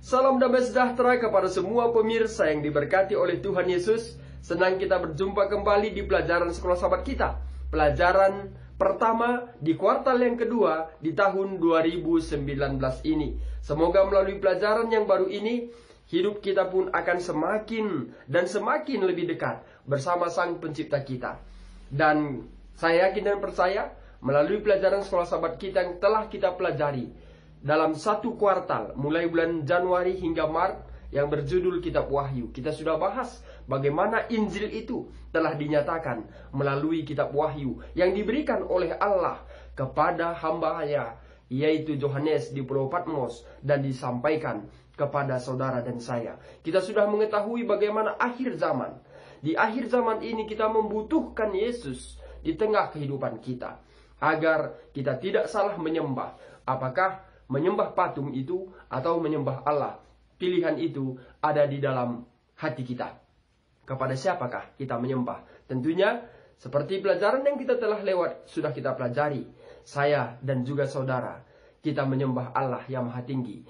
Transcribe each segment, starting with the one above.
Salam damai sejahtera kepada semua pemirsa yang diberkati oleh Tuhan Yesus. Senang kita berjumpa kembali di pelajaran sekolah sahabat kita. Pelajaran pertama di kuartal yang kedua di tahun 2019 ini. Semoga melalui pelajaran yang baru ini, hidup kita pun akan semakin dan semakin lebih dekat bersama Sang Pencipta kita. Dan saya yakin dan percaya, melalui pelajaran sekolah sahabat kita yang telah kita pelajari dalam satu kuartal, mulai bulan Januari hingga Maret, yang berjudul Kitab Wahyu, kita sudah bahas bagaimana Injil itu telah dinyatakan melalui Kitab Wahyu yang diberikan oleh Allah kepada hamba-Nya, yaitu Yohanes di Pulau Patmos, dan disampaikan kepada saudara dan saya. Kita sudah mengetahui bagaimana akhir zaman. Di akhir zaman ini kita membutuhkan Yesus di tengah kehidupan kita, agar kita tidak salah menyembah. Apakah menyembah patung itu atau menyembah Allah? Pilihan itu ada di dalam hati kita. Kepada siapakah kita menyembah? Tentunya seperti pelajaran yang kita telah lewat sudah kita pelajari. Saya dan juga saudara, kita menyembah Allah yang Maha Tinggi.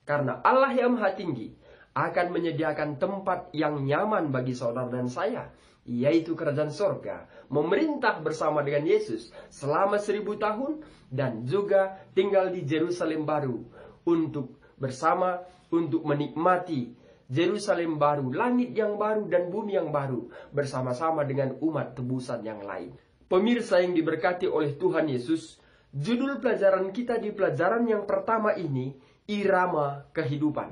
Karena Allah yang Maha Tinggi akan menyediakan tempat yang nyaman bagi saudara dan saya, yaitu kerajaan sorga, memerintah bersama dengan Yesus selama 1000 tahun, dan juga tinggal di Yerusalem baru untuk bersama, untuk menikmati Yerusalem baru, langit yang baru dan bumi yang baru, bersama-sama dengan umat tebusan yang lain. Pemirsa yang diberkati oleh Tuhan Yesus, judul pelajaran kita di pelajaran yang pertama ini, irama kehidupan.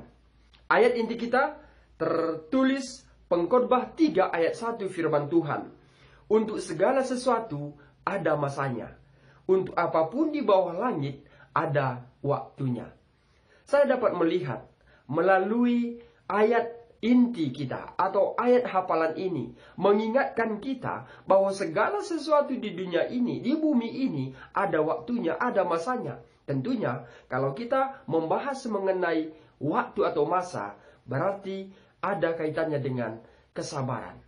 Ayat inti kita tertulis Pengkhotbah 3 ayat 1 firman Tuhan. Untuk segala sesuatu ada masanya. Untuk apapun di bawah langit ada waktunya. Saya dapat melihat melalui ayat inti kita atau ayat hafalan ini mengingatkan kita bahwa segala sesuatu di dunia ini, di bumi ini ada waktunya, ada masanya. Tentunya kalau kita membahas mengenai waktu atau masa, berarti ada kaitannya dengan kesabaran,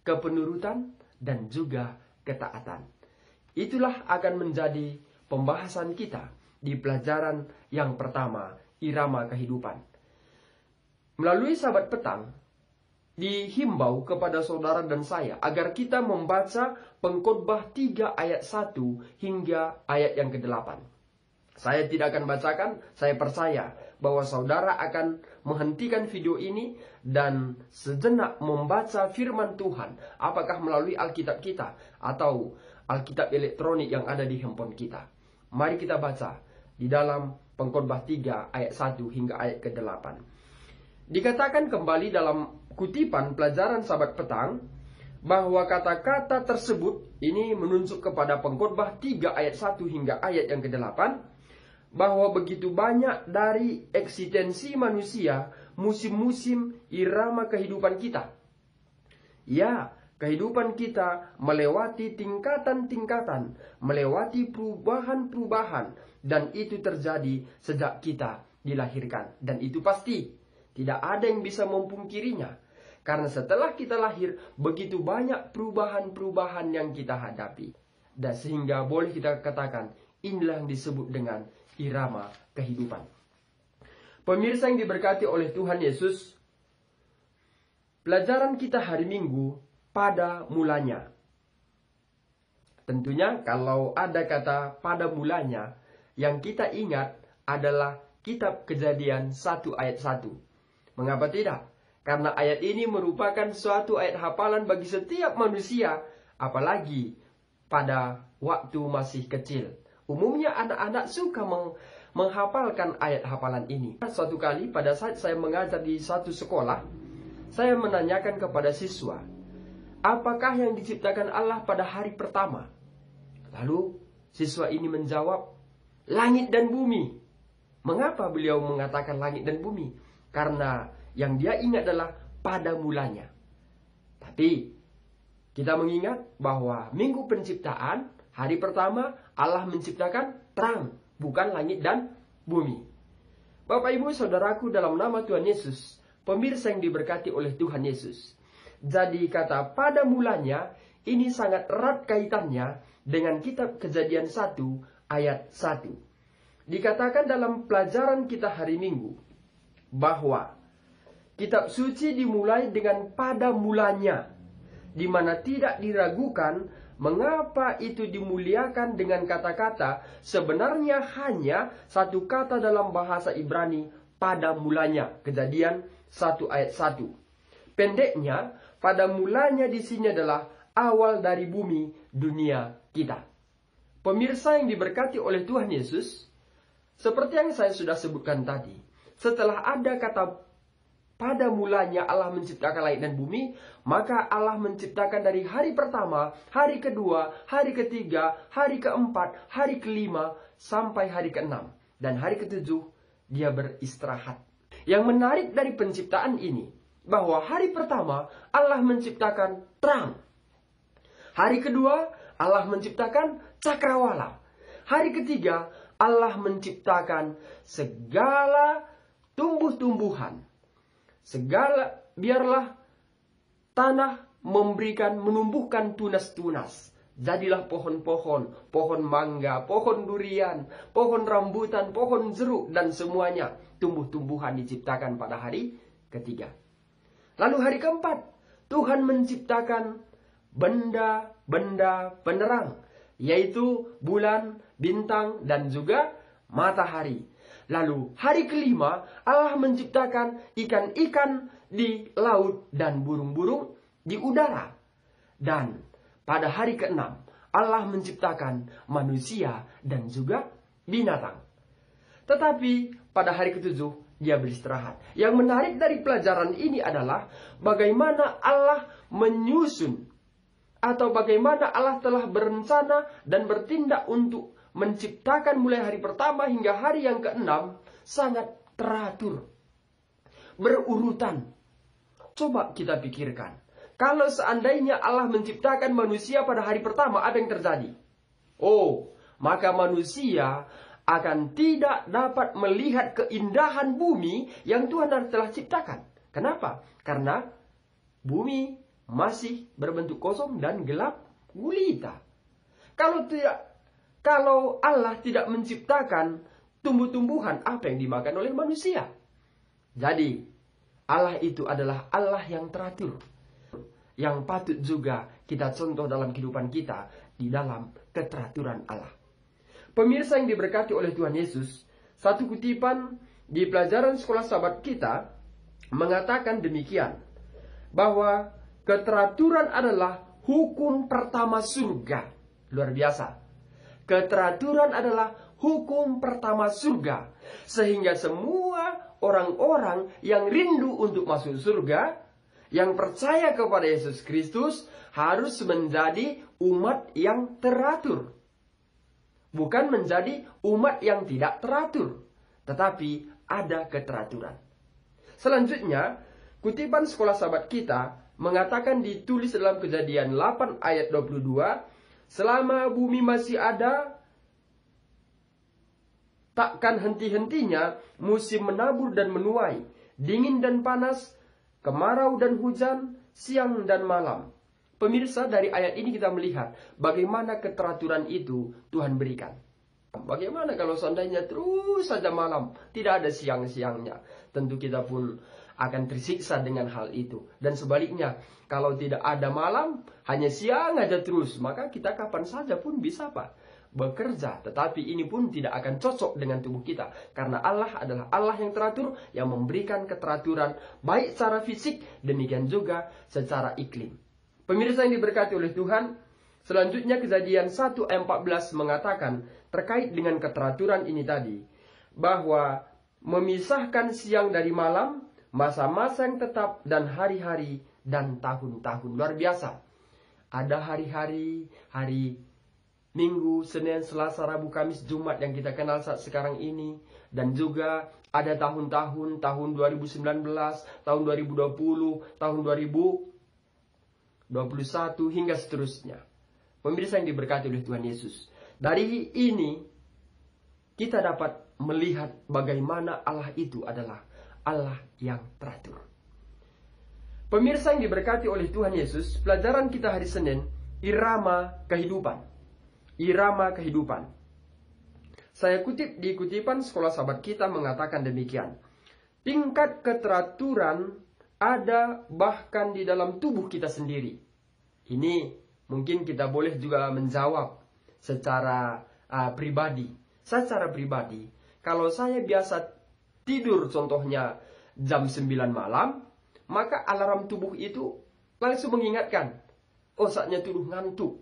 kepenurutan, dan juga ketaatan. Itulah akan menjadi pembahasan kita di pelajaran yang pertama, irama kehidupan. Melalui sahabat petang, dihimbau kepada saudara dan saya agar kita membaca Pengkhotbah 3 ayat 1 hingga ayat yang ke-8. Saya tidak akan bacakan, saya percaya bahwa saudara akan menghentikan video ini dan sejenak membaca firman Tuhan, apakah melalui Alkitab kita atau Alkitab elektronik yang ada di handphone kita. Mari kita baca di dalam Pengkhotbah 3 ayat 1 hingga ayat ke-8. Dikatakan kembali dalam kutipan pelajaran sahabat petang, bahwa kata-kata tersebut ini menunjuk kepada Pengkhotbah 3 ayat 1 hingga ayat yang ke-8, bahwa begitu banyak dari eksistensi manusia, musim-musim irama kehidupan kita. Ya, kehidupan kita melewati tingkatan-tingkatan, melewati perubahan-perubahan, dan itu terjadi sejak kita dilahirkan. Dan itu pasti, tidak ada yang bisa memungkirinya. Karena setelah kita lahir, begitu banyak perubahan-perubahan yang kita hadapi. Dan sehingga boleh kita katakan, inilah yang disebut dengan irama kehidupan. Pemirsa yang diberkati oleh Tuhan Yesus, pelajaran kita hari Minggu pada mulanya. Tentunya kalau ada kata pada mulanya, yang kita ingat adalah Kitab Kejadian 1 ayat 1. Mengapa tidak? Karena ayat ini merupakan suatu ayat hafalan bagi setiap manusia, apalagi pada waktu masih kecil. Umumnya anak-anak suka menghafalkan ayat hafalan ini. Suatu kali pada saat saya mengajar di satu sekolah, saya menanyakan kepada siswa, apakah yang diciptakan Allah pada hari pertama? Lalu siswa ini menjawab, langit dan bumi. Mengapa beliau mengatakan langit dan bumi? Karena yang dia ingat adalah pada mulanya. Tapi kita mengingat bahwa minggu penciptaan, hari pertama Allah menciptakan terang, bukan langit dan bumi. Bapak Ibu Saudaraku dalam nama Tuhan Yesus, pemirsa yang diberkati oleh Tuhan Yesus. Jadi kata pada mulanya ini sangat erat kaitannya dengan Kitab Kejadian 1 ayat 1. Dikatakan dalam pelajaran kita hari Minggu, bahwa kitab suci dimulai dengan pada mulanya, di mana tidak diragukan mengapa itu dimuliakan dengan kata-kata sebenarnya hanya satu kata dalam bahasa Ibrani, pada mulanya. Kejadian 1 ayat 1. Pendeknya, pada mulanya di sini adalah awal dari bumi dunia kita. Pemirsa yang diberkati oleh Tuhan Yesus, seperti yang saya sudah sebutkan tadi, setelah ada kata pada mulanya Allah menciptakan langit dan bumi, maka Allah menciptakan dari hari pertama, hari kedua, hari ketiga, hari keempat, hari kelima, sampai hari keenam. Dan hari ketujuh, dia beristirahat. Yang menarik dari penciptaan ini, bahwa hari pertama Allah menciptakan terang. Hari kedua, Allah menciptakan cakrawala. Hari ketiga, Allah menciptakan segala tumbuh-tumbuhan. Biarlah tanah menumbuhkan tunas-tunas. Jadilah pohon-pohon, pohon mangga, pohon durian, pohon rambutan, pohon jeruk, dan semuanya tumbuh-tumbuhan diciptakan pada hari ketiga. Lalu hari keempat, Tuhan menciptakan benda-benda penerang, yaitu bulan, bintang, dan juga matahari. Lalu hari kelima, Allah menciptakan ikan-ikan di laut dan burung-burung di udara. Dan pada hari keenam, Allah menciptakan manusia dan juga binatang. Tetapi pada hari ketujuh, dia beristirahat. Yang menarik dari pelajaran ini adalah bagaimana Allah menyusun, atau bagaimana Allah telah berencana dan bertindak untuk menciptakan mulai hari pertama hingga hari yang keenam sangat teratur, berurutan. Coba kita pikirkan, kalau seandainya Allah menciptakan manusia pada hari pertama, apa yang terjadi? Oh, maka manusia akan tidak dapat melihat keindahan bumi yang Tuhan telah ciptakan. Kenapa? Karena bumi masih berbentuk kosong dan gelap gulita. Kalau Allah tidak menciptakan tumbuh-tumbuhan, apa yang dimakan oleh manusia? Jadi, Allah itu adalah Allah yang teratur, yang patut juga kita contoh dalam kehidupan kita di dalam keteraturan Allah. Pemirsa yang diberkati oleh Tuhan Yesus, satu kutipan di pelajaran sekolah sahabat kita mengatakan demikian, bahwa keteraturan adalah hukum pertama surga. Luar biasa. Keteraturan adalah hukum pertama surga. Sehingga semua orang-orang yang rindu untuk masuk surga, yang percaya kepada Yesus Kristus, harus menjadi umat yang teratur. Bukan menjadi umat yang tidak teratur, tetapi ada keteraturan. Selanjutnya, kutipan sekolah sahabat kita mengatakan, ditulis dalam Kejadian 8 ayat 22, selama bumi masih ada, takkan henti-hentinya musim menabur dan menuai, dingin dan panas, kemarau dan hujan, siang dan malam. Pemirsa, dari ayat ini kita melihat bagaimana keteraturan itu Tuhan berikan. Bagaimana kalau seandainya terus saja malam, tidak ada siang-siangnya? Tentu kita pun akan tersiksa dengan hal itu. Dan sebaliknya, kalau tidak ada malam, hanya siang aja terus, maka kita kapan saja pun bisa bekerja. Tetapi ini pun tidak akan cocok dengan tubuh kita. Karena Allah adalah Allah yang teratur, yang memberikan keteraturan baik secara fisik, demikian juga secara iklim. Pemirsa yang diberkati oleh Tuhan, selanjutnya Kejadian 1 ayat 14 mengatakan terkait dengan keteraturan ini tadi, bahwa memisahkan siang dari malam, masa-masa yang tetap, dan hari-hari dan tahun-tahun. Luar biasa. Ada hari-hari, hari Minggu, Senin, Selasa, Rabu, Kamis, Jumat yang kita kenal saat sekarang ini. Dan juga ada tahun-tahun, tahun 2019, tahun 2020, tahun 2021, hingga seterusnya. Pemirsa yang diberkati oleh Tuhan Yesus, dari ini kita dapat melihat bagaimana Allah itu adalah Allah yang teratur. Pemirsa yang diberkati oleh Tuhan Yesus, pelajaran kita hari Senin, irama kehidupan. Irama kehidupan. Saya kutip di kutipan sekolah sahabat kita mengatakan demikian. tingkat keteraturan ada bahkan di dalam tubuh kita sendiri. Ini mungkin kita boleh juga menjawab secara pribadi. Secara pribadi, kalau saya biasa tidur contohnya jam 9 malam, maka alarm tubuh itu langsung mengingatkan, oh saatnya tidur ngantuk.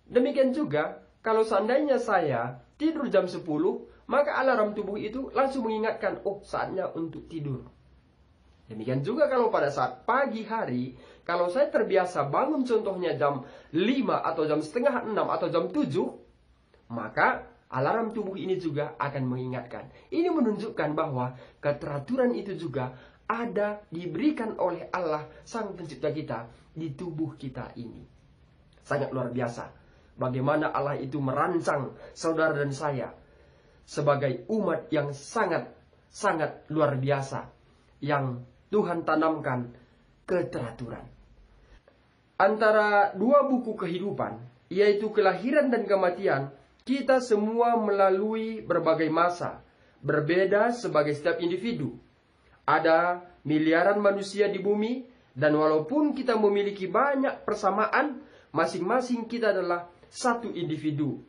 Demikian juga, kalau seandainya saya tidur jam 10, maka alarm tubuh itu langsung mengingatkan, oh saatnya untuk tidur. Demikian juga kalau pada saat pagi hari, kalau saya terbiasa bangun contohnya jam 5 atau jam setengah 6 atau jam 7, maka alarm tubuh ini juga akan mengingatkan. Ini menunjukkan bahwa keteraturan itu juga ada diberikan oleh Allah Sang Pencipta kita di tubuh kita ini. Sangat luar biasa. Bagaimana Allah itu merancang saudara dan saya sebagai umat yang sangat luar biasa, yang Tuhan tanamkan keteraturan. Antara dua buku kehidupan, yaitu kelahiran dan kematian, kita semua melalui berbagai masa, berbeda sebagai setiap individu. Ada miliaran manusia di bumi, dan walaupun kita memiliki banyak persamaan, masing-masing kita adalah satu individu.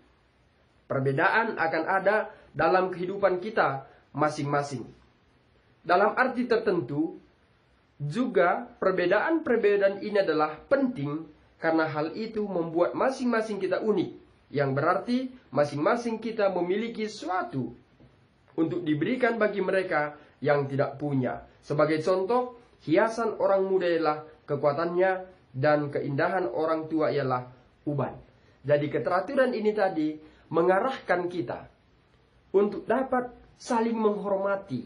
Perbedaan akan ada dalam kehidupan kita masing-masing. Dalam arti tertentu, juga perbedaan-perbedaan ini adalah penting karena hal itu membuat masing-masing kita unik. Yang berarti masing-masing kita memiliki sesuatu untuk diberikan bagi mereka yang tidak punya. Sebagai contoh, hiasan orang muda ialah kekuatannya dan keindahan orang tua ialah uban. Jadi keteraturan ini tadi mengarahkan kita untuk dapat saling menghormati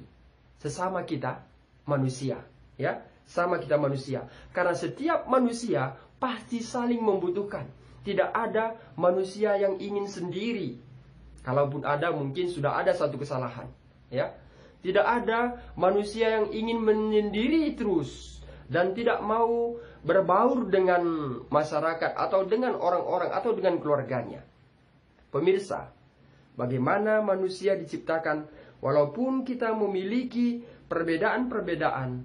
sesama kita manusia, ya, sama kita manusia. Karena setiap manusia pasti saling membutuhkan. Tidak ada manusia yang ingin sendiri. Kalaupun ada, mungkin sudah ada satu kesalahan, ya. Tidak ada manusia yang ingin menyendiri terus dan tidak mau berbaur dengan masyarakat atau dengan orang-orang atau dengan keluarganya. Pemirsa, bagaimana manusia diciptakan walaupun kita memiliki perbedaan-perbedaan,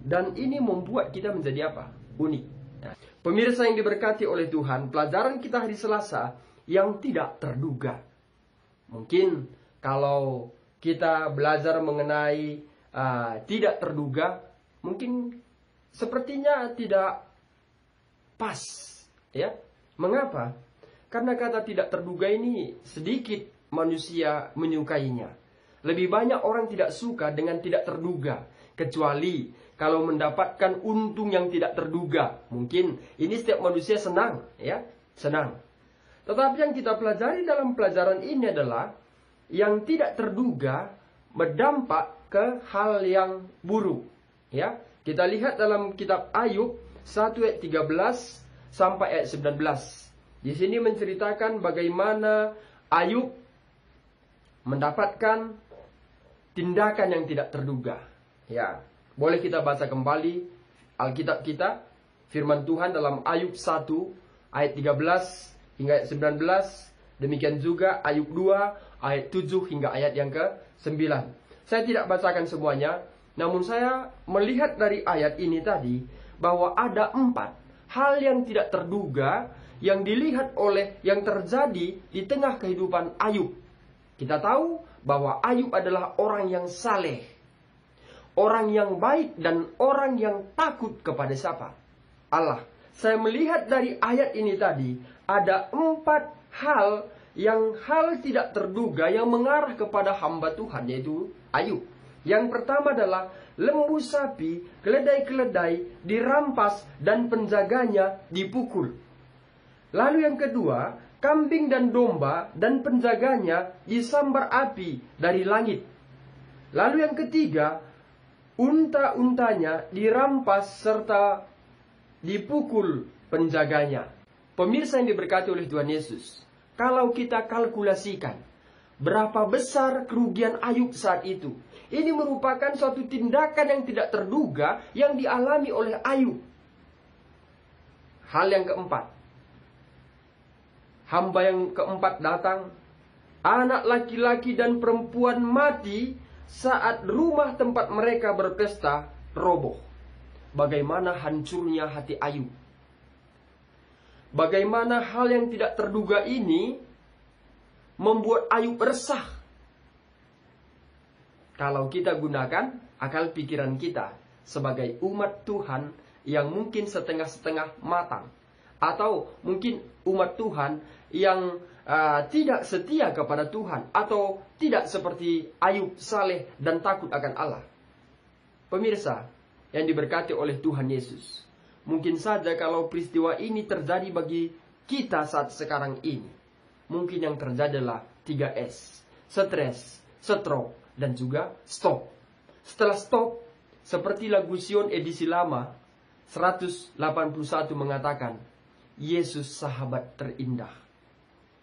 dan ini membuat kita menjadi apa? Unik. Nah, pemirsa yang diberkati oleh Tuhan, pelajaran kita hari Selasa yang tidak terduga. Mungkin kalau kita belajar mengenai tidak terduga, mungkin sepertinya tidak pas, ya. Mengapa? Karena kata tidak terduga ini sedikit manusia menyukainya. Lebih banyak orang tidak suka dengan tidak terduga, kecuali kalau mendapatkan untung yang tidak terduga. Mungkin ini setiap manusia senang, ya, senang. Tetapi yang kita pelajari dalam pelajaran ini adalah yang tidak terduga berdampak ke hal yang buruk, ya. Kita lihat dalam kitab Ayub 1 ayat 13 sampai ayat 19. Di sini menceritakan bagaimana Ayub mendapatkan tindakan yang tidak terduga. Ya, boleh kita baca kembali Alkitab kita, firman Tuhan dalam Ayub 1 ayat 13 hingga ayat 19. Demikian juga Ayub 2 ayat 7 hingga ayat yang ke-9. Saya tidak bacakan semuanya, namun saya melihat dari ayat ini tadi bahwa ada 4 hal yang tidak terduga yang dilihat oleh yang terjadi di tengah kehidupan Ayub. Kita tahu bahwa Ayub adalah orang yang saleh, orang yang baik, dan orang yang takut kepada siapa? Allah. Saya melihat dari ayat ini tadi ada 4 hal tidak terduga yang mengarah kepada hamba Tuhan, yaitu Ayub. Yang pertama adalah lembu sapi, keledai-keledai dirampas dan penjaganya dipukul. Lalu yang kedua, kambing dan domba dan penjaganya disambar api dari langit. Lalu yang ketiga, unta-untanya dirampas serta dipukul penjaganya. Pemirsa yang diberkati oleh Tuhan Yesus, kalau kita kalkulasikan berapa besar kerugian Ayub saat itu, ini merupakan suatu tindakan yang tidak terduga yang dialami oleh Ayub. Hal yang keempat, hamba yang keempat datang, anak laki-laki dan perempuan mati saat rumah tempat mereka berpesta roboh. Bagaimana hancurnya hati Ayub. Bagaimana hal yang tidak terduga ini membuat Ayub resah. Kalau kita gunakan akal pikiran kita sebagai umat Tuhan yang mungkin setengah-setengah matang, atau mungkin umat Tuhan yang tidak setia kepada Tuhan, atau tidak seperti Ayub, saleh dan takut akan Allah. Pemirsa yang diberkati oleh Tuhan Yesus, mungkin saja kalau peristiwa ini terjadi bagi kita saat sekarang ini, mungkin yang terjadi adalah 3S: stres, stroke, dan juga stop. Setelah stop, seperti lagu Sion edisi lama 181 mengatakan, Yesus sahabat terindah.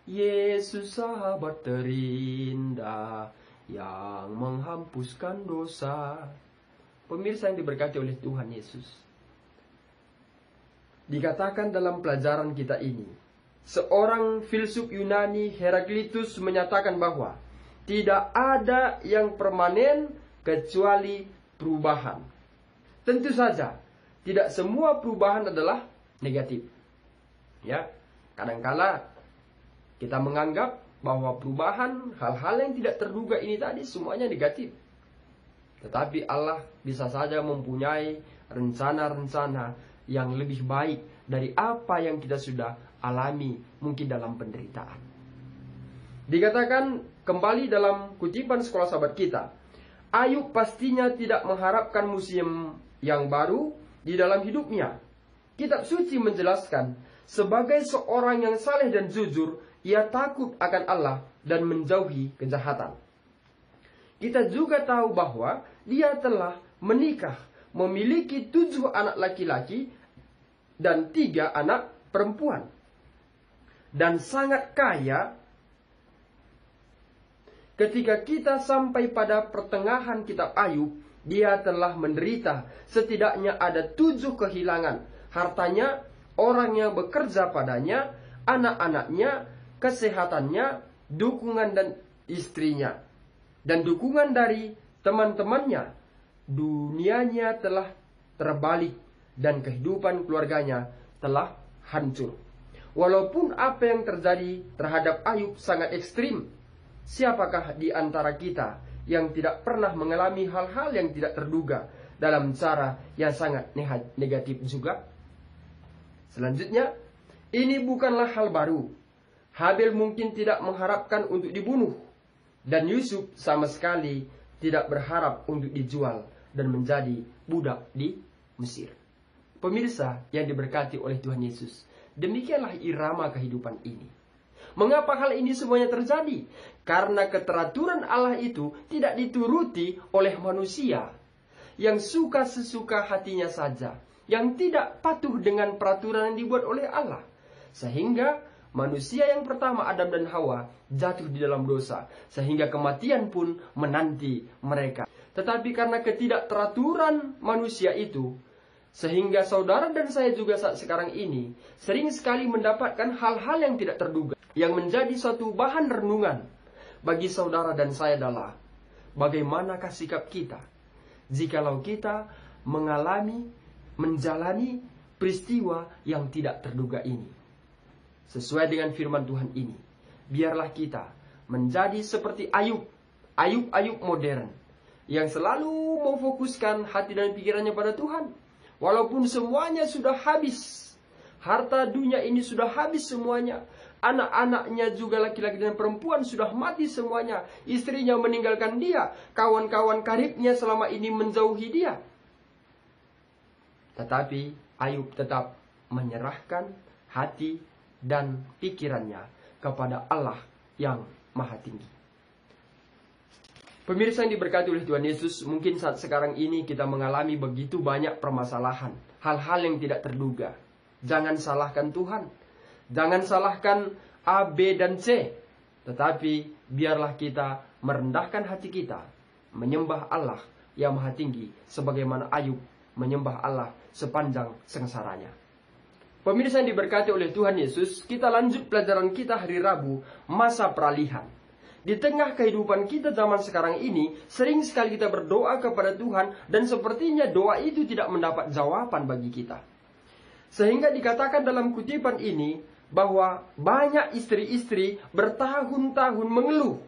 Yesus sahabat terindah yang menghapuskan dosa. Pemirsa yang diberkati oleh Tuhan Yesus, dikatakan dalam pelajaran kita ini, seorang filsuf Yunani, Heraklitus, menyatakan bahwa tidak ada yang permanen kecuali perubahan. Tentu saja, tidak semua perubahan adalah negatif. Ya, kadangkala kita menganggap bahwa perubahan, hal-hal yang tidak terduga ini tadi semuanya negatif. Tetapi Allah bisa saja mempunyai rencana-rencana yang lebih baik dari apa yang kita sudah alami mungkin dalam penderitaan. Dikatakan kembali dalam kutipan sekolah sahabat kita, Ayub pastinya tidak mengharapkan musim yang baru di dalam hidupnya. Kitab suci menjelaskan, sebagai seorang yang saleh dan jujur, ia takut akan Allah dan menjauhi kejahatan. Kita juga tahu bahwa dia telah menikah, memiliki 7 anak laki-laki dan 3 anak perempuan, dan sangat kaya. Ketika kita sampai pada pertengahan kitab Ayub, dia telah menderita setidaknya ada 7 kehilangan. Hartanya, orang yang bekerja padanya, anak-anaknya, kesehatannya, dukungan dan istrinya, dan dukungan dari teman-temannya. Dunianya telah terbalik dan kehidupan keluarganya telah hancur. Walaupun apa yang terjadi terhadap Ayub sangat ekstrim, siapakah di antara kita yang tidak pernah mengalami hal-hal yang tidak terduga dalam cara yang sangat negatif juga? Selanjutnya, ini bukanlah hal baru. Habil mungkin tidak mengharapkan untuk dibunuh, dan Yusuf sama sekali tidak berharap untuk dijual dan menjadi budak di Mesir. Pemirsa yang diberkati oleh Tuhan Yesus, demikianlah irama kehidupan ini. Mengapa hal ini semuanya terjadi? Karena keteraturan Allah itu tidak dituruti oleh manusia yang suka sesuka hatinya saja, yang tidak patuh dengan peraturan yang dibuat oleh Allah. Sehingga manusia yang pertama, Adam dan Hawa, jatuh di dalam dosa, sehingga kematian pun menanti mereka. Tetapi karena ketidakteraturan manusia itu, sehingga saudara dan saya juga saat sekarang ini sering sekali mendapatkan hal-hal yang tidak terduga, yang menjadi suatu bahan renungan bagi saudara dan saya adalah bagaimanakah sikap kita jikalau kita menjalani peristiwa yang tidak terduga ini. Sesuai dengan firman Tuhan ini, biarlah kita menjadi seperti Ayub modern, yang selalu memfokuskan hati dan pikirannya pada Tuhan. Walaupun semuanya sudah habis, harta dunia ini sudah habis semuanya, anak-anaknya juga laki-laki dan perempuan sudah mati semuanya, istrinya meninggalkan dia, kawan-kawan karibnya selama ini menjauhi dia. Tetapi Ayub tetap menyerahkan hati dan pikirannya kepada Allah yang Maha Tinggi. Pemirsa yang diberkati oleh Tuhan Yesus, mungkin saat sekarang ini kita mengalami begitu banyak permasalahan, hal-hal yang tidak terduga. Jangan salahkan Tuhan, jangan salahkan A, B, dan C. Tetapi biarlah kita merendahkan hati kita, menyembah Allah yang Maha Tinggi, sebagaimana Ayub menyembah Allah sepanjang sengsaranya. Pemirsa yang diberkati oleh Tuhan Yesus, kita lanjut pelajaran kita hari Rabu, masa peralihan. Di tengah kehidupan kita zaman sekarang ini, sering sekali kita berdoa kepada Tuhan, dan sepertinya doa itu tidak mendapat jawaban bagi kita. Sehingga dikatakan dalam kutipan ini, bahwa banyak istri-istri bertahun-tahun mengeluh.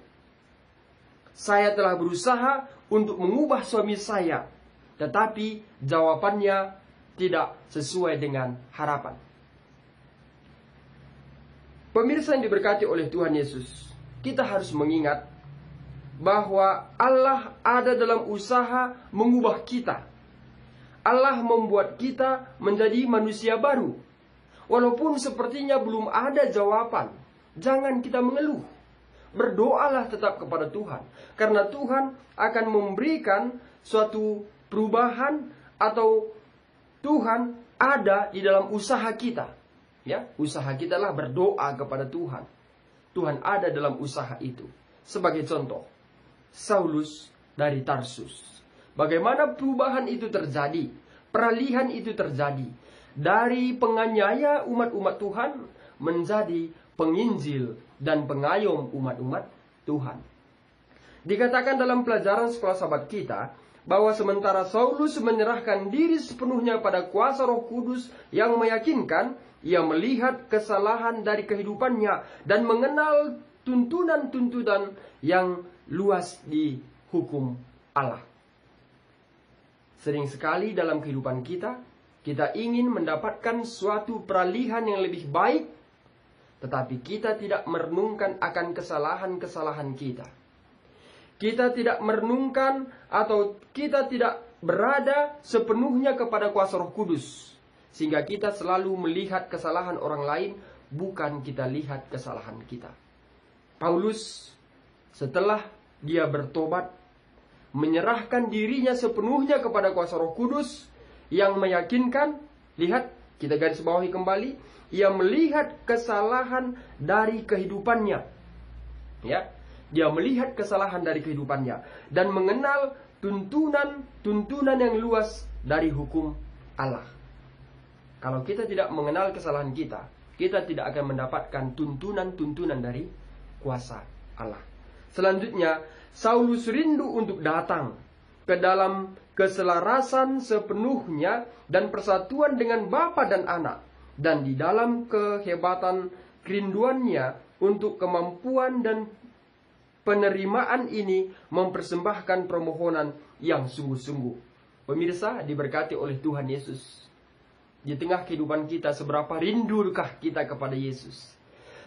Saya telah berusaha untuk mengubah suami saya, tetapi jawabannya tidak sesuai dengan harapan. Pemirsa yang diberkati oleh Tuhan Yesus, kita harus mengingat bahwa Allah ada dalam usaha mengubah kita. Allah membuat kita menjadi manusia baru. Walaupun sepertinya belum ada jawaban, jangan kita mengeluh. Berdoalah tetap kepada Tuhan. Karena Tuhan akan memberikan suatu perubahan, atau Tuhan ada di dalam usaha kita. Ya, usaha kita lah berdoa kepada Tuhan. Tuhan ada dalam usaha itu. Sebagai contoh, Saulus dari Tarsus. Bagaimana perubahan itu terjadi? Peralihan itu terjadi. Dari penganiaya umat-umat Tuhan menjadi penginjil dan pengayom umat-umat Tuhan. Dikatakan dalam pelajaran sekolah sahabat kita, bahwa sementara Saulus menyerahkan diri sepenuhnya pada kuasa Roh Kudus yang meyakinkan, ia melihat kesalahan dari kehidupannya dan mengenal tuntunan-tuntunan yang luas di hukum Allah. Sering sekali dalam kehidupan kita, kita ingin mendapatkan suatu peralihan yang lebih baik, tetapi kita tidak merenungkan akan kesalahan-kesalahan kita. Kita tidak merenungkan atau kita tidak berada sepenuhnya kepada kuasa Roh Kudus. Sehingga kita selalu melihat kesalahan orang lain, bukan kita lihat kesalahan kita. Paulus setelah dia bertobat, menyerahkan dirinya sepenuhnya kepada kuasa Roh Kudus yang meyakinkan, lihat, kita garis bawahi kembali, ia melihat kesalahan dari kehidupannya. Ya, dia melihat kesalahan dari kehidupannya dan mengenal tuntunan yang luas dari hukum Allah. Kalau kita tidak mengenal kesalahan kita, kita tidak akan mendapatkan tuntunan-tuntunan dari kuasa Allah. Selanjutnya, Saulus rindu untuk datang ke dalam keselarasan sepenuhnya dan persatuan dengan Bapa dan Anak. Dan di dalam kehebatan kerinduannya untuk kemampuan dan penerimaan ini mempersembahkan permohonan yang sungguh-sungguh. Pemirsa diberkati oleh Tuhan Yesus. Di tengah kehidupan kita, seberapa rindukah kita kepada Yesus?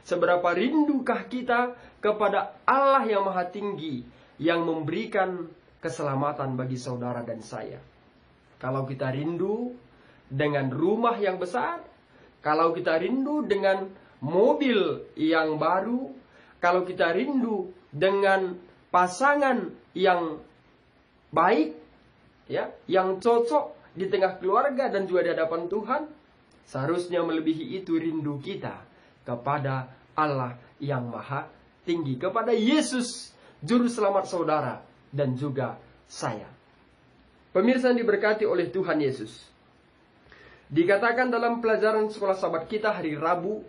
Seberapa rindukah kita kepada Allah yang Maha Tinggi, yang memberikan keselamatan bagi saudara dan saya? Kalau kita rindu dengan rumah yang besar, kalau kita rindu dengan mobil yang baru, kalau kita rindu dengan pasangan yang baik, ya, yang cocok di tengah keluarga dan juga di hadapan Tuhan, seharusnya melebihi itu rindu kita kepada Allah yang Maha Tinggi, kepada Yesus, Juru Selamat saudara dan juga saya. Pemirsa yang diberkati oleh Tuhan Yesus, dikatakan dalam pelajaran sekolah sahabat kita hari Rabu,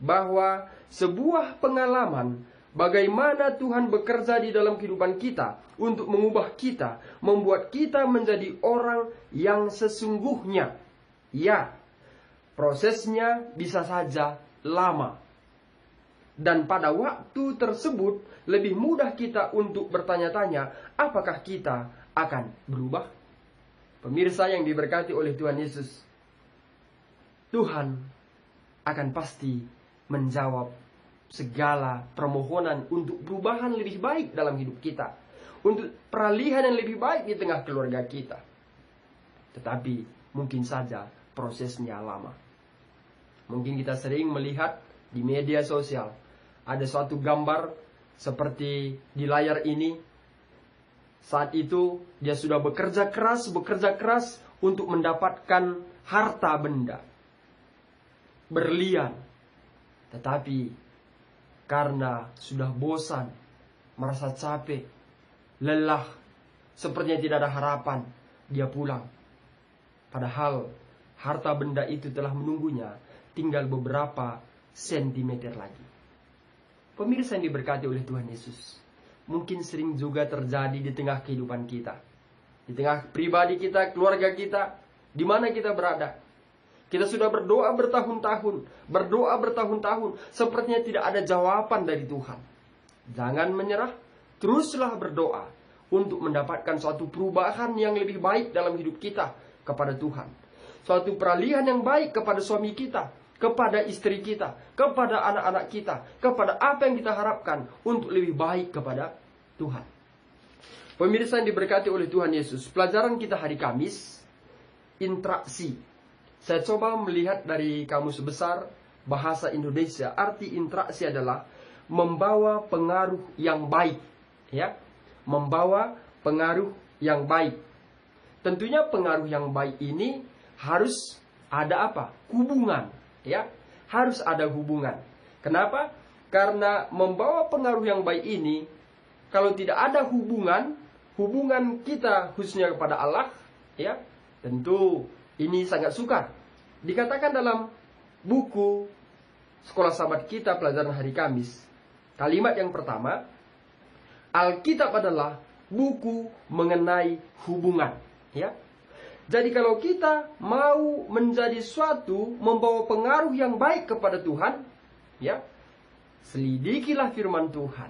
bahwa sebuah pengalaman bagaimana Tuhan bekerja di dalam kehidupan kita untuk mengubah kita, membuat kita menjadi orang yang sesungguhnya. Ya, prosesnya bisa saja lama. Dan pada waktu tersebut lebih mudah kita untuk bertanya-tanya, apakah kita akan berubah? Pemirsa yang diberkati oleh Tuhan Yesus, Tuhan akan pasti menjawab segala permohonan untuk perubahan lebih baik dalam hidup kita, untuk peralihan yang lebih baik di tengah keluarga kita. Tetapi mungkin saja prosesnya lama. Mungkin kita sering melihat di media sosial ada suatu gambar seperti di layar ini. Saat itu dia sudah bekerja keras untuk mendapatkan harta benda, berlian. Tetapi karena sudah bosan, merasa capek, lelah, sepertinya tidak ada harapan, dia pulang. Padahal harta benda itu telah menunggunya tinggal beberapa sentimeter lagi. Pemirsa yang diberkati oleh Tuhan Yesus, mungkin sering juga terjadi di tengah kehidupan kita, di tengah pribadi kita, keluarga kita, di mana kita berada. Kita sudah berdoa bertahun-tahun, sepertinya tidak ada jawaban dari Tuhan. Jangan menyerah, teruslah berdoa untuk mendapatkan suatu perubahan yang lebih baik dalam hidup kita kepada Tuhan. Suatu peralihan yang baik kepada suami kita, kepada istri kita, kepada anak-anak kita, kepada apa yang kita harapkan untuk lebih baik kepada Tuhan. Pemirsa yang diberkati oleh Tuhan Yesus, pelajaran kita hari Kamis, interaksi. Saya coba melihat dari Kamus Besar Bahasa Indonesia, arti interaksi adalah membawa pengaruh yang baik, ya. Membawa pengaruh yang baik. Tentunya pengaruh yang baik ini harus ada apa? Hubungan, ya. Harus ada hubungan. Kenapa? Karena membawa pengaruh yang baik ini, kalau tidak ada hubungan kita khususnya kepada Allah, ya, tentu ini sangat sukar. Dikatakan dalam buku Sekolah Sahabat Kita pelajaran hari Kamis, kalimat yang pertama, Alkitab adalah buku mengenai hubungan, ya. Jadi kalau kita mau menjadi suatu membawa pengaruh yang baik kepada Tuhan, ya, selidikilah firman Tuhan.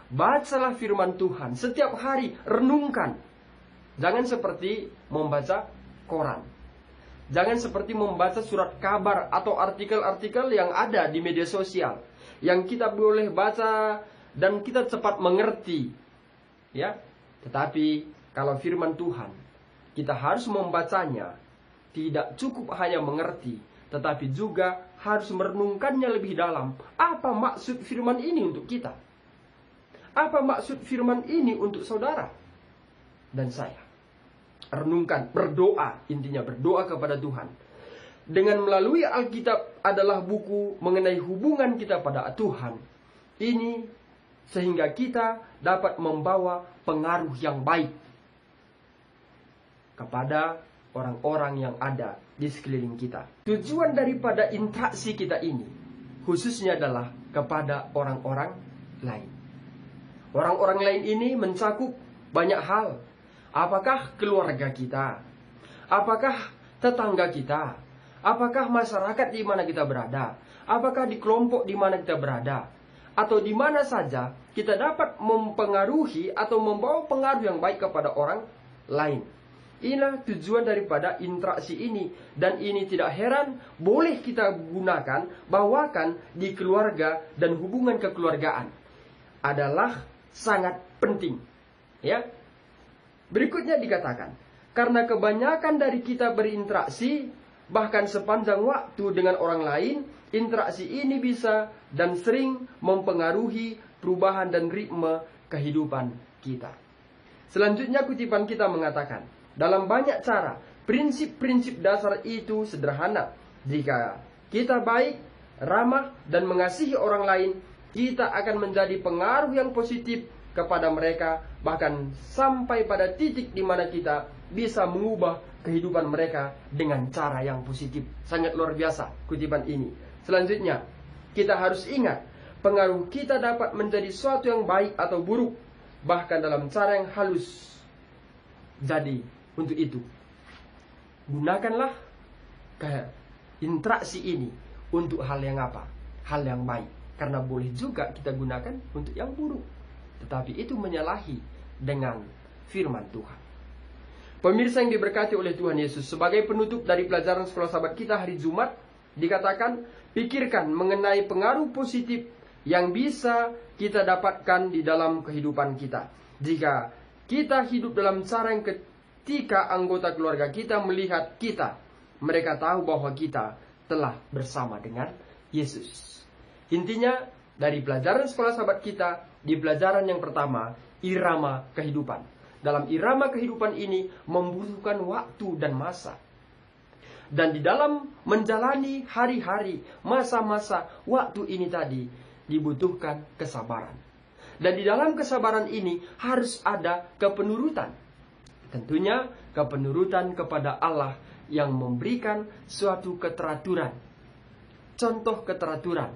Bacalah firman Tuhan setiap hari, renungkan. Jangan seperti membaca koran. Jangan seperti membaca surat kabar atau artikel-artikel yang ada di media sosial, yang kita boleh baca dan kita cepat mengerti, ya. Tetapi kalau firman Tuhan, kita harus membacanya. Tidak cukup hanya mengerti, tetapi juga harus merenungkannya lebih dalam. Apa maksud firman ini untuk kita? Apa maksud firman ini untuk saudara dan saya? Renungkan, berdoa, intinya berdoa kepada Tuhan. Dengan melalui Alkitab adalah buku mengenai hubungan kita pada Tuhan. Ini sehingga kita dapat membawa pengaruh yang baik kepada orang-orang yang ada di sekeliling kita. Tujuan daripada interaksi kita ini khususnya adalah kepada orang-orang lain. Orang-orang lain ini mencakup banyak hal. Apakah keluarga kita? Apakah tetangga kita? Apakah masyarakat di mana kita berada? Apakah di kelompok di mana kita berada? Atau di mana saja kita dapat mempengaruhi atau membawa pengaruh yang baik kepada orang lain. Inilah tujuan daripada interaksi ini. Dan ini tidak heran, boleh kita gunakan, bawakan di keluarga dan hubungan kekeluargaan. Adalah sangat penting, ya. Berikutnya dikatakan, karena kebanyakan dari kita berinteraksi, bahkan sepanjang waktu dengan orang lain, interaksi ini bisa dan sering mempengaruhi perubahan dan ritme kehidupan kita. Selanjutnya kutipan kita mengatakan, dalam banyak cara, prinsip-prinsip dasar itu sederhana. Jika kita baik, ramah, dan mengasihi orang lain, kita akan menjadi pengaruh yang positif kepada mereka, bahkan sampai pada titik di mana kita bisa mengubah kehidupan mereka dengan cara yang positif. Sangat luar biasa kutipan ini. Selanjutnya, kita harus ingat, pengaruh kita dapat menjadi sesuatu yang baik atau buruk, bahkan dalam cara yang halus. Jadi, untuk itu, gunakanlah interaksi ini untuk hal yang apa? Hal yang baik. Karena boleh juga kita gunakan untuk yang buruk. Tetapi itu menyalahi dengan firman Tuhan. Pemirsa yang diberkati oleh Tuhan Yesus, sebagai penutup dari pelajaran Sekolah Sahabat kita hari Jumat, dikatakan, pikirkan mengenai pengaruh positif yang bisa kita dapatkan di dalam kehidupan kita. Jika kita hidup dalam cara yang ketika anggota keluarga kita melihat kita, mereka tahu bahwa kita telah bersama dengan Yesus. Intinya, dari pelajaran Sekolah Sahabat kita, di pelajaran yang pertama, irama kehidupan. Dalam irama kehidupan ini membutuhkan waktu dan masa. Dan di dalam menjalani hari-hari, masa-masa waktu ini tadi, dibutuhkan kesabaran. Dan di dalam kesabaran ini harus ada kepenurutan. Tentunya kepenurutan kepada Allah yang memberikan suatu keteraturan. Contoh keteraturan.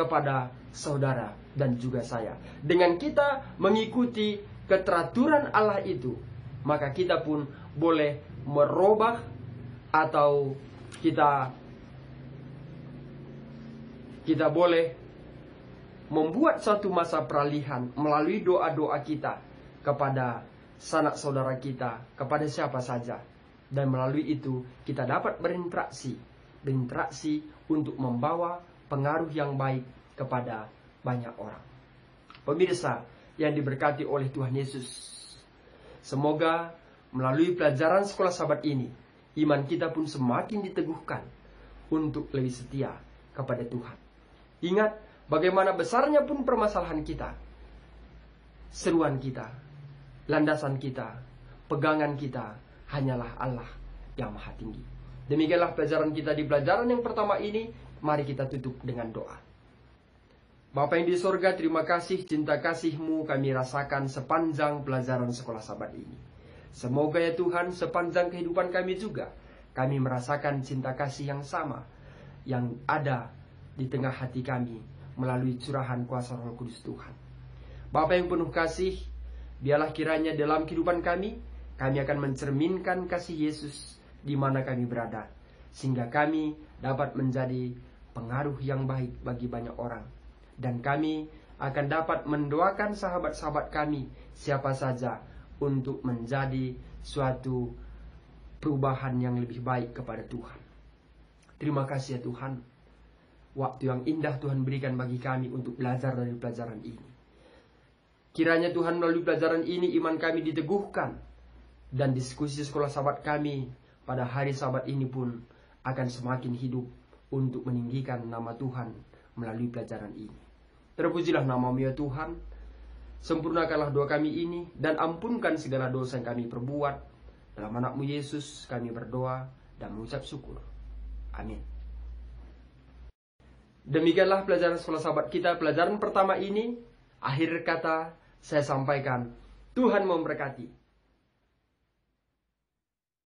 kepada saudara dan juga saya. Dengan kita mengikuti keteraturan Allah itu, maka kita pun boleh merubah atau kita boleh membuat suatu masa peralihan melalui doa-doa kita kepada sanak saudara kita, kepada siapa saja. Dan melalui itu kita dapat berinteraksi untuk membawa pengaruh yang baik kepada banyak orang. Pemirsa yang diberkati oleh Tuhan Yesus, semoga melalui pelajaran sekolah sahabat ini, iman kita pun semakin diteguhkan untuk lebih setia kepada Tuhan. Ingat, bagaimana besarnya pun permasalahan kita, seruan kita, landasan kita, pegangan kita hanyalah Allah yang Maha Tinggi. Demikianlah pelajaran kita di pelajaran yang pertama ini. Mari kita tutup dengan doa. Bapa yang di sorga, terima kasih cinta kasih-Mu kami rasakan sepanjang pelajaran sekolah sahabat ini. Semoga ya Tuhan, sepanjang kehidupan kami juga kami merasakan cinta kasih yang sama yang ada di tengah hati kami melalui curahan kuasa Roh Kudus Tuhan. Bapa yang penuh kasih, biarlah kiranya dalam kehidupan kami akan mencerminkan kasih Yesus di mana kami berada, sehingga kami dapat menjadi pengaruh yang baik bagi banyak orang. Dan kami akan dapat mendoakan sahabat-sahabat kami, siapa saja, untuk menjadi suatu perubahan yang lebih baik kepada Tuhan. Terima kasih ya Tuhan. Waktu yang indah Tuhan berikan bagi kami untuk belajar dari pelajaran ini. Kiranya Tuhan melalui pelajaran ini iman kami diteguhkan, dan diskusi sekolah sahabat kami pada hari sahabat ini pun akan semakin hidup untuk meninggikan nama Tuhan melalui pelajaran ini. Terpujilah nama-Mu ya Tuhan. Sempurnakanlah doa kami ini dan ampunkan segala dosa yang kami perbuat. Dalam anak-Mu Yesus kami berdoa dan mengucap syukur. Amin. Demikianlah pelajaran sekolah sahabat kita, pelajaran pertama ini. Akhir kata saya sampaikan, Tuhan memberkati.